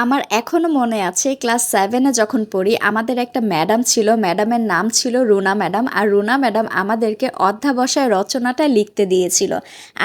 আমার এখনো মনে আছে ক্লাস 7 এ যখন পড়ি আমাদের একটা ম্যাডাম ছিল, ম্যাডামের নাম ছিল রুনা ম্যাডাম। আর রুনা ম্যাডাম আমাদেরকে অধ্যাবসায় রচনাটা লিখতে দিয়েছিল।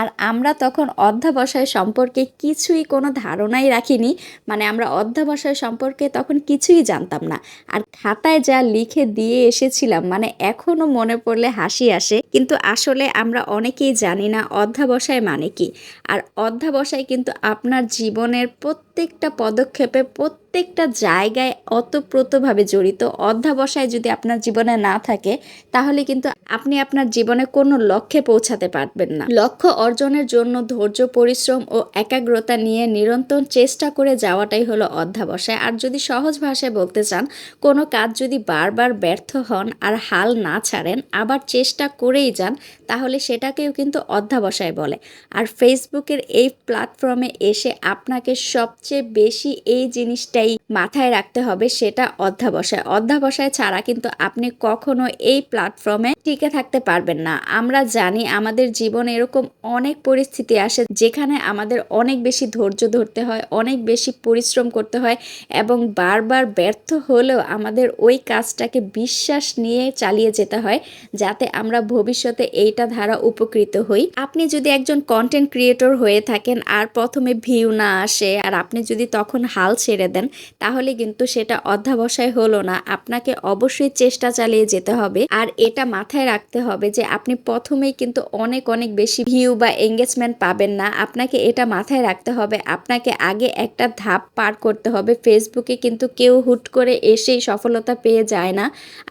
আর আমরা তখন অধ্যাবসায় সম্পর্কে কিছুই কোনো ধারণাই রাখিনি, মানে আমরা অধ্যাবসায় সম্পর্কে তখন কিছুই জানতাম না। আর খাতায় যা লিখে দিয়ে এসেছিলাম, মানে এখনো মনে পড়লে হাসি আসে, কিন্তু আসলে আমরা অনেকেই জানি না অধ্যাবসায় মানে কি। আর অধ্যাবসায় কিন্তু আপনার জীবনের প্রত্যেকটা পদক্ষেপে প্রত্যেকটা জায়গায় ওতপ্রোতভাবে জড়িত। অধ্যাবসায় যদি আপনার জীবনে না থাকে তাহলে কিন্তু আপনি আপনার জীবনে কোনো লক্ষ্যে পৌঁছাতে পারবেন না। লক্ষ্য অর্জনের জন্য ধৈর্য, পরিশ্রম ও একাগ্রতা নিয়ে নিরন্তর চেষ্টা করে যাওয়াটাই হলো অধ্যাবসায়। আর যদি সহজ ভাষায় বলতে চান, কোনো কাজ যদি বারবার ব্যর্থ হন আর হাল না ছাড়েন, আবার চেষ্টা করেই যান, তাহলে সেটাকেও কিন্তু অধ্যাবসায় বলে। আর ফেসবুকের এই প্ল্যাটফর্মে এসে আপনাকে সবচেয়ে বেশি এই জিনিসটাই মাথায় রাখতে হবে, সেটা অধ্যাবসায়। অধ্যাবসায় ছাড়া কিন্তু আপনি কখনো এই প্ল্যাটফর্মে টিকে থাকতে পারবেন না। আমরা জানি আমাদের জীবনে এরকম অনেক পরিস্থিতি আসে যেখানে আমাদের অনেক বেশি ধৈর্য ধরতে হয়, অনেক বেশি পরিশ্রম করতে হয়, এবং বারবার ব্যর্থ হলেও আমাদের ওই কাজটাকে বিশ্বাস নিয়ে চালিয়ে যেতে হয়, যাতে আমরা ভবিষ্যতে এইটা দ্বারা উপকৃত হই। আপনি যদি একজন কন্টেন্ট ক্রিয়েটর হয়ে থাকেন আর প্রথমে ভিউ না আসে আর আপনি যদি তখন হাল ছেড়ে দেন, তাহলে কিন্তু সেটা অধ্যাবসায় হলো না। আপনাকে অবশ্যই চেষ্টা চালিয়ে যেতে হবে। আর এটা মাথায় রাখতে হবে যে আপনি প্রথমেই কিন্তু অনেক অনেক বেশি ভিউ বা এঙ্গেজমেন্ট পাবেন না। আপনাকে এটা মাথায় রাখতে হবে, আপনাকে আগে একটা ধাপ পার করতে হবে। ফেসবুকে কিন্তু কেউ হুট করে এসেই সফলতা পেয়ে যায় না।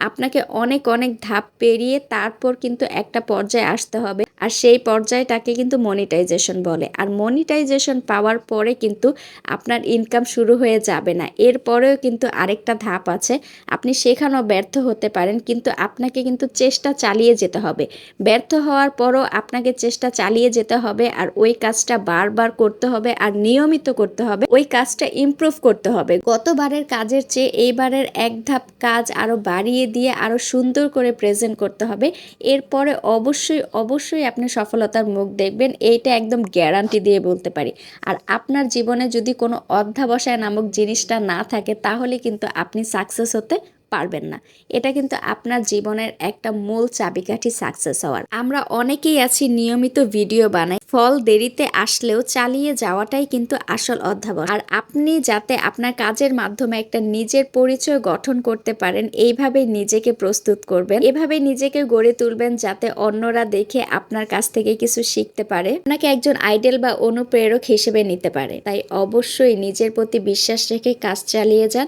আপনাকে অনেক অনেক ধাপ পেরিয়ে তারপর কিন্তু একটা পর্যায়ে আসতে হবে। আর সেই পর্যায়টাকে কিন্তু মনিটাইজেশন বলে। আর মনিটাইজেশন পাওয়ার পরে কিন্তু আপনার ইনকাম শুরু হয়ে যাবে না, এরপরেও কিন্তু আরেকটা ধাপ আছে। আপনি সেখানেও ব্যর্থ হতে পারেন, কিন্তু আপনাকে কিন্তু চেষ্টা চালিয়ে যেতে হবে। ব্যর্থ হওয়ার পরও আপনাকে চেষ্টা চালিয়ে যেতে হবে, আর ওই কাজটা বারবার করতে হবে আর নিয়মিত করতে হবে। ওই কাজটা ইমপ্রুভ করতে হবে। গতবারের কাজের চেয়ে এইবারের এক ধাপ কাজ আরও বাড়িয়ে দিয়ে আরও সুন্দর করে প্রেজেন্ট করতে হবে। এরপরে অবশ্যই অবশ্যই আপনি সফলতার মুখ দেখবেন, এইটা একদম গ্যারান্টি দিয়ে বলতে পারি। আর আপনার জীবনে যদি কোনো অধ্যাবসায় নামক জিনিসটা না থাকে, তাহলে কিন্তু আপনি সাকসেস হতে পারবেন না। এটা কিন্তু আপনার জীবনের একটা মূল চাবিকাঠি সাকসেস হওয়ার। আমরা অনেকেই আছি নিয়মিত ভিডিও বানাই, ফল দেরিতে আসলেও চালিয়ে যাওয়াটাই কিন্তু আসল অধ্যাবসায়। আর আপনি যাতে আপনার কাজের মাধ্যমে একটা নিজের পরিচয় গঠন করতে পারেন, এইভাবে নিজেকে প্রস্তুত করবেন, এভাবে নিজেকে গড়ে তুলবেন, যাতে অন্যরা দেখে আপনার কাছ থেকে কিছু শিখতে পারে, আপনাকে একজন আইডল বা অনুপ্রেরক হিসেবে নিতে পারে। তাই অবশ্যই নিজের প্রতি বিশ্বাস রেখে কাজ চালিয়ে যান।